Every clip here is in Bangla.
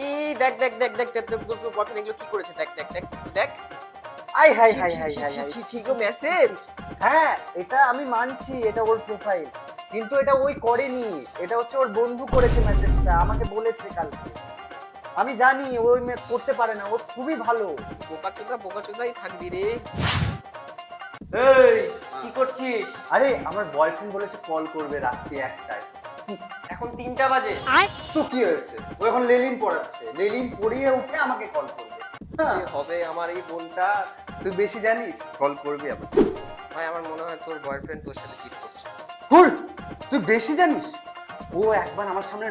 এই দেখ দেখ দেখ দেখ দেখ তোর বয়ফ্রেন্ড এগুলো কি করেছে, দেখ দেখ দেখ দেখ। আই হাই ছি হাই ছি হাই ছি হাই ছি হাই ছি ছি গো মেসেজ। হ্যাঁ, এটা আমি মানছি, এটা ওর প্রোফাইল, কিন্তু এটা ওই করেনি, এটা হচ্ছে ওর বন্ধু করেছে মেসেজটা, আমাকে বলেছে কালকে। আমি জানি ওই করতে পারে না, ও খুবই ভালো। বোকা চোদাই থাকবি রে। এই কি করছিস? আরে আমার বয়ফ্রেন্ড বলেছে কল করবে রাত্রি 1টায়। এখন 3টা বাজে। তো কি হয়েছে, ও এখন লেলিন পড়াচ্ছে, লেলিন পড়িয়ে উঠে আমাকে কল করবে। হ্যাঁ, কি হবে আমার এই বোনটা? তুই বেশি জানিস, কল করবি আমাকে। ভাই আমার মনে হয় তোর বয়ফ্রেন্ড তোর সাথে চিট করছে। হুল, তুই বেশি জানিস। ও একবার আমার সামনে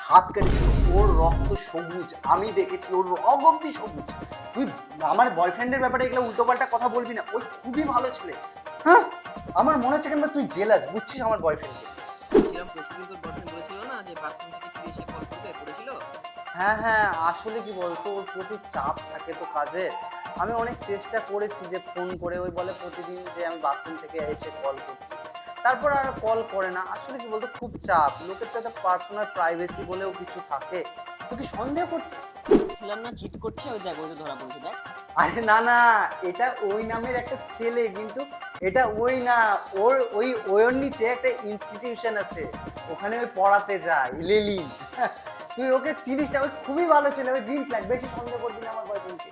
হাত কেটেছিল, ওর রক্ত সবুজ, আমি দেখেছি, ওর রগ অব্দি সবুজ। তুই আমার বয়ফ্রেন্ডের ব্যাপারে এগুলো উল্টোপাল্টা কথা বলবি না, ওই খুবই ভালো ছেলে। হ্যাঁ, আমার মনে হচ্ছে কেন তুই জেলাস, বুঝছিস আমার বয়ফ্রেন্ডকে। বলছিলাম পরশুদিন তোর বয়ফ্রেন্ড বলেছিল না যে বাথরুম থেকে তুই এসে কল করবে, করেছিল? হ্যাঁ হ্যাঁ, আসলে কি বলতো, ওর প্রচুর চাপ থাকে তো কাজে। আমি অনেক চেষ্টা করেছি যে ফোন করে, ওই বলে প্রতিদিন যে আমি বাথরুম থেকে এসে কল করছি, তারপর আর কল করে না। আসলে কি বলতো, খুব চাপ, লোকের তো একটা পার্সোনাল প্রাইভেসি বলেও কিছু থাকে। তুই কি সন্দেহ করছিস? ছিলাম না চিট করছে, ওই দেখ ওই যে ধরা পড়েছে দেখ। আরে না না, এটা ওই নামের একটা ছেলে, কিন্তু এটা ওই না। ওর নিচে একটা ইনস্টিটিউশন আছে, ওখানে ওই পড়াতে যায়, লেলিন। তুই ওকে চিনিস না, ওই খুবই ভালো ছেলে, ওই গ্রিন ফ্ল্যাগ, বেশি সন্দেহ করবি না আমার বয়ফ্রেন্ডকে।